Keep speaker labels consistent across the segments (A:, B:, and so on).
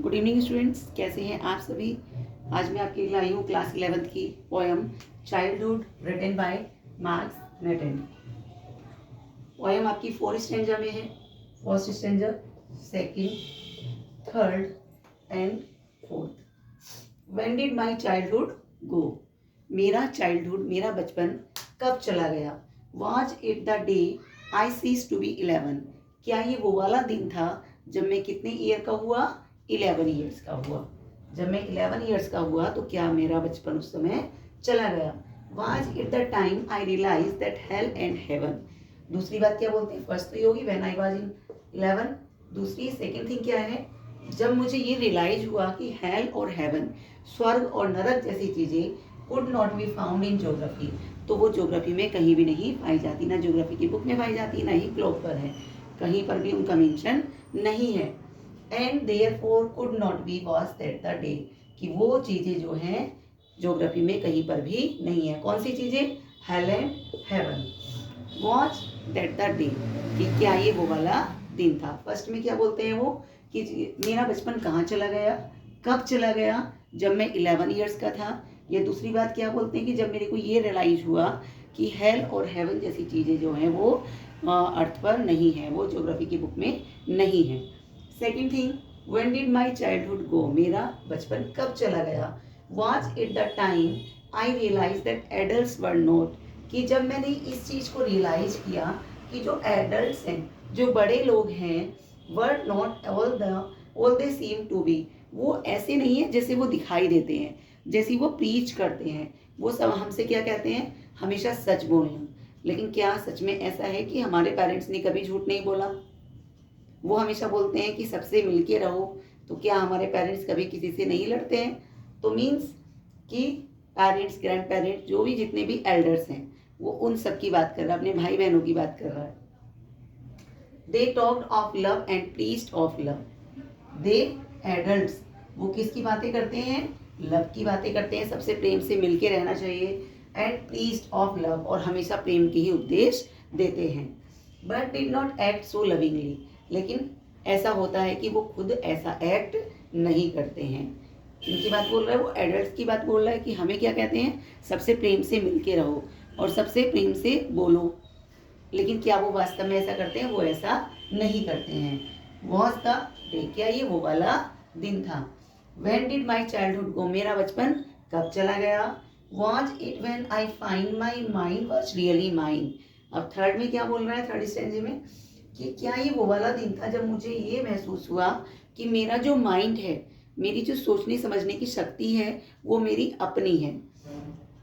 A: Good evening students, कैसे हैं आप सभी। आज मैं आपके लिए आई हूँ क्लास 11th की poem childhood written by Markus Natten. Poem आपकी 4 स्टैंजा में है। First stanza, second, third and fourth. When did my childhood go, मेरा चाइल्डहुड, मेरा बचपन कब चला गया। Was it the day I ceased to be 11, क्या ये वो वाला दिन था जब मैं कितने ईयर का हुआ, 11 ईयर्स का हुआ। जब मैं 11 ईयर्स का हुआ तो क्या मेरा बचपन उस समय चला गया। Was it the time I realise that hell and heaven. दूसरी बात क्या बोलते हैं, फर्स्ट तो ये होगी व्हेन आई वाज इन 11। दूसरी सेकंड थिंग क्या है, जब मुझे ये रियलाइज हुआ कि हेल और हेवन, स्वर्ग और नरक जैसी चीज़ें could not be found in geography, तो वो ज्योग्राफी में कहीं भी नहीं पाई जाती, ना ज्योग्राफी की बुक में पाई जाती, ना ही ग्लोब पर है, कहीं पर भी उनका मेंशन नहीं है। And therefore could not be was that the day, कि वो चीज़ें जो हैं ज्योग्राफी में कहीं पर भी नहीं है। कौन सी चीज़ें, hello and haven. Was that the day, कि क्या ये वो वाला दिन था। फर्स्ट में क्या बोलते हैं वो, कि मेरा बचपन कहाँ चला गया, कब चला गया, जब मैं 11 ईयर्स का था। या दूसरी बात क्या बोलते हैं कि जब मेरे को ये रियलाइज हुआ कि हेल और हेवन जैसी चीज़ें जो हैं वो अर्थ पर नहीं है, वो ज्योग्राफी की बुक में नहीं है। Second thing, when did my childhood go, मेरा बचपन कब चला गया। Was it the time I realise that adults were not, कि जब मैंने इस चीज़ को रियलाइज किया कि जो एडल्ट्स हैं, जो बड़े लोग हैं, were not all they seem to be, वो ऐसे नहीं है जैसे वो दिखाई देते हैं, जैसी वो प्रीच करते हैं। वो सब हमसे क्या कहते हैं, हमेशा सच बोलना। लेकिन क्या सच में ऐसा है कि हमारे पेरेंट्स ने कभी झूठ नहीं बोला। वो हमेशा बोलते हैं कि सबसे मिलके रहो, तो क्या हमारे पेरेंट्स कभी किसी से नहीं लड़ते हैं। तो मीन्स कि पेरेंट्स, ग्रैंड पेरेंट्स, जो भी जितने भी एल्डर्स हैं, वो उन सब की बात कर रहा है, अपने भाई बहनों की बात कर रहा है। They talked of love and preached of love. They adults, वो किसकी बातें करते हैं, लव की बातें करते हैं, सबसे प्रेम से मिलके रहना चाहिए। एंड प्रीच्ड ऑफ लव, और हमेशा प्रेम के ही उपदेश देते हैं। But did not act so lovingly, लेकिन ऐसा होता है कि वो खुद ऐसा एक्ट नहीं करते हैं। इनकी बात बोल रहा है, वो एडल्ट्स की बात बोल रहा है कि हमें क्या कहते हैं, सबसे प्रेम से मिलके रहो और सबसे प्रेम से बोलो। लेकिन क्या वो वास्तव में ऐसा करते हैं, वो ऐसा नहीं करते हैं। वॉज द डे, क्या ये वो वाला दिन था। When did my childhood go, मेरा बचपन कब चला गया। Was it when I find my mind was really mine. अब थर्ड में क्या बोल रहा है, थर्ड स्टेंजे में, कि क्या ये वो वाला दिन था जब मुझे ये महसूस हुआ कि मेरा जो माइंड है, मेरी जो सोचने समझने की शक्ति है, वो मेरी अपनी है।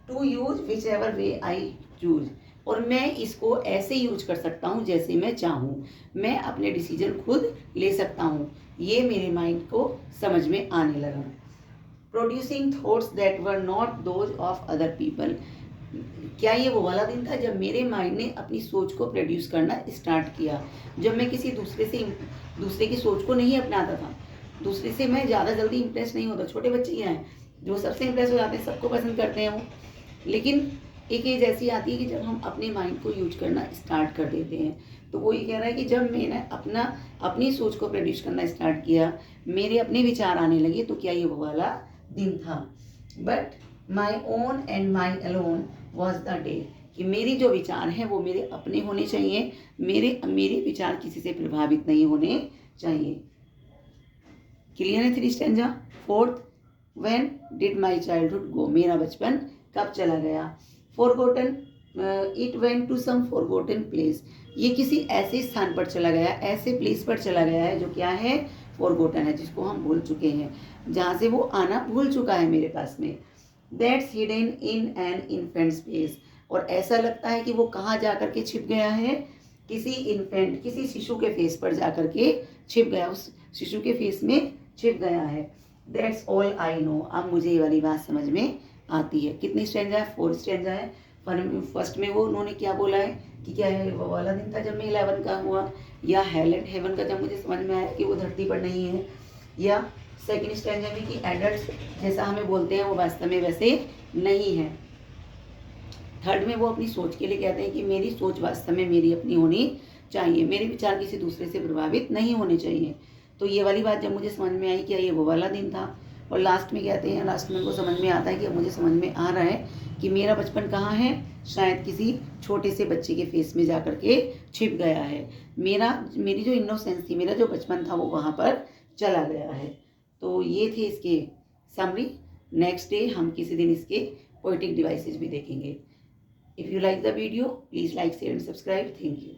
A: To use whichever way I choose, और मैं इसको ऐसे यूज कर सकता हूँ जैसे मैं चाहूँ। मैं अपने डिसीजन खुद ले सकता हूँ, ये मेरे माइंड को समझ में आने लगा। Producing thoughts that were not those of other people, क्या ये वो वाला दिन था जब मेरे माइंड ने अपनी सोच को प्रोड्यूस करना स्टार्ट किया। जब मैं किसी दूसरे की सोच को नहीं अपनाता था, दूसरे से मैं ज़्यादा जल्दी इम्प्रेस नहीं होता। छोटे बच्चे क्या हैं, जो सबसे इम्प्रेस हो जाते हैं, सबको पसंद करते हैं वो। लेकिन एक एज ऐसी आती है कि जब हम अपने माइंड को यूज करना स्टार्ट कर देते हैं। तो वो ये कह रहा है कि जब मैंने अपनी सोच को प्रोड्यूस करना स्टार्ट किया, मेरे अपने विचार आने लगे, तो क्या ये वो वाला दिन था। But my own and my alone was the day, कि मेरी जो विचार हैं वो मेरे अपने होने चाहिए, मेरे विचार किसी से प्रभावित नहीं होने चाहिए। क्लियर है three stanza. Fourth, when did my childhood go, मेरा बचपन कब चला गया। Forgotten, it went to some forgotten place, ये किसी ऐसे स्थान पर चला गया, ऐसे प्लेस पर चला गया है जो क्या है, फॉरगॉटन है, जिसको हम भूल चुके हैं, जहाँ से वो आना भूल चुका है मेरे पास में। That's hidden in an infant space, और ऐसा लगता है कि वो कहाँ जा कर के छिप गया है, किसी इन्फेंट, किसी शिशु के फेस पर जा कर के छिप गया, उस शिशु के फेस में छिप गया है। दैट्स ऑल आई नो, अब मुझे ये वाली बात समझ में आती है। कितनी स्टैंजा है, 4 स्टैंजा है। फर्स्ट में वो उन्होंने क्या बोला है कि क्या है वो वाला दिन था जब मैं 11 का हुआ, या हेल एंड हेवन का जब मुझे समझ में आया कि वो धरती पर नहीं है, या सेकंड स्टैंजा में कि एडल्ट्स जैसा हमें बोलते हैं वो वास्तव में वैसे नहीं है। थर्ड में वो अपनी सोच के लिए कहते हैं कि मेरी सोच वास्तव में मेरी अपनी होनी चाहिए, मेरे विचार किसी दूसरे से प्रभावित नहीं होने चाहिए। तो ये वाली बात जब मुझे समझ में आई कि ये वो वाला दिन था, और लास्ट में कहते हैं, लास्ट में उनको समझ में आता है कि अब मुझे समझ में आ रहा है कि मेरा बचपन कहाँ है, शायद किसी छोटे से बच्चे के फेस में जा कर के छिप गया है। मेरी जो इनोसेंस थी, मेरा जो बचपन था वो वहाँ पर चला गया है। तो ये थे इसके समरी। नेक्स्ट डे हम किसी दिन इसके पोएटिक डिवाइसेस भी देखेंगे। If you like the video, please like, share and subscribe. Thank you.